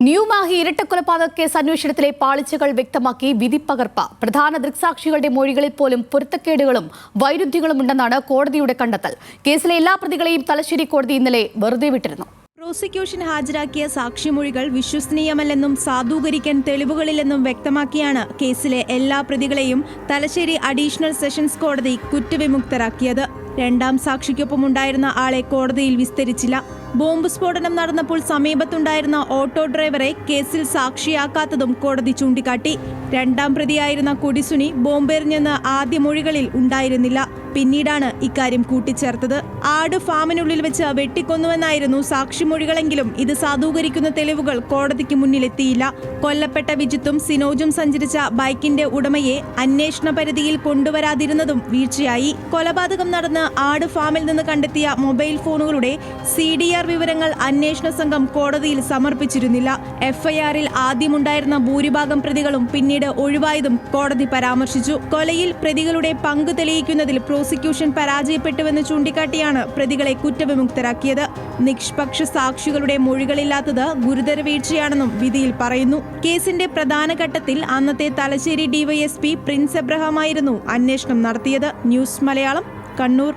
New Mahe ഇരട്ടക്കൊലപാതക case അന്വേഷണത്തിലെ പാളിച്ചകൾ വ്യക്തമാക്കി വിധിപ്പകർപ്പ്. പ്രധാന ദൃക്സാക്ഷികളുടെ മൊഴികളിൽ പോലും പൊരുത്തക്കേടുകളും വൈരുദ്ധ്യങ്ങളും ഉണ്ടെന്നാണ് കോടതിയുടെ കണ്ടെത്തൽ. കേസിലെ എല്ലാ പ്രതികളെയും തലശ്ശേരി കോടതി ഇന്നലെ വെറുതെ വിട്ടിരുന്നു. പ്രോസിക്യൂഷൻ ഹാജരാക്കിയ സാക്ഷിമൊഴികൾ വിശ്വസനീയമല്ലെന്നും സാധൂകരിക്കാൻ തെളിവുകളില്ലെന്നും വ്യക്തമാക്കിയാണ് കേസിലെ എല്ലാ പ്രതികളെയും തലശ്ശേരി അഡീഷണൽ സെഷൻസ് കോടതി കുറ്റവിമുക്തരാക്കിയത്. രണ്ടാം സാക്ഷിക്കൊപ്പമുണ്ടായിരുന്ന ആളെ കോടതിയിൽ വിസ്തരിച്ചില്ല. ബോംബ് സ്ഫോടനം നടന്നപ്പോൾ സമീപത്തുണ്ടായിരുന്ന ഓട്ടോ ഡ്രൈവറെ കേസിൽ സാക്ഷിയാക്കാത്തതും കോടതി ചൂണ്ടിക്കാട്ടി. രണ്ടാം പ്രതിയായിരുന്ന കൊടിസുനി ബോംബെറിഞ്ഞെന്ന് ആദ്യ മൊഴികളിൽ ഉണ്ടായിരുന്നില്ല. പിന്നീടാണ് ഇക്കാര്യം കൂട്ടിച്ചേർത്തത്. ആട് ഫാമിനുള്ളിൽ വെച്ച് വെട്ടിക്കൊന്നുവെന്നായിരുന്നു സാക്ഷിമൊഴികളെങ്കിലും ഇത് സാധൂകരിക്കുന്ന തെളിവുകൾ കോടതിക്ക് മുന്നിലെത്തിയില്ല. കൊല്ലപ്പെട്ട വിജിത്തും സിനോജും സഞ്ചരിച്ച ബൈക്കിന്റെ ഉടമയെ അന്വേഷണ പരിധിയിൽ കൊണ്ടുവരാതിരുന്നതും വീഴ്ചയായി. കൊലപാതകം നടന്ന് ആട് ഫാമിൽ നിന്ന് കണ്ടെത്തിയ മൊബൈൽ ഫോണുകളുടെ CDR വിവരങ്ങൾ അന്വേഷണ സംഘം കോടതിയിൽ സമർപ്പിച്ചിരുന്നില്ല. FIR-ൽ ആദ്യമുണ്ടായിരുന്ന ഭൂരിഭാഗം പ്രതികളും പിന്നീട് ഒഴിവായതും കോടതി പരാമർശിച്ചു. കൊലയിൽ പ്രതികളുടെ പങ്ക് തെളിയിക്കുന്നതിൽ പ്രോസിക്യൂഷൻ പരാജയപ്പെട്ടുവെന്ന് ചൂണ്ടിക്കാട്ടിയാണ് പ്രതികളെ കുറ്റവിമുക്തരാക്കിയത്. നിഷ്പക്ഷ സാക്ഷികളുടെ മൊഴികളില്ലാത്തത് ഗുരുതര വീഴ്ചയാണെന്നും വിധിയിൽ പറയുന്നു. കേസിന്റെ പ്രധാന ഘട്ടത്തിൽ അന്നത്തെ തലശ്ശേരി DYSP പ്രിൻസ് എബ്രഹാമായിരുന്നു അന്വേഷണം നടത്തിയത്. ന്യൂസ് മലയാളം, കണ്ണൂർ.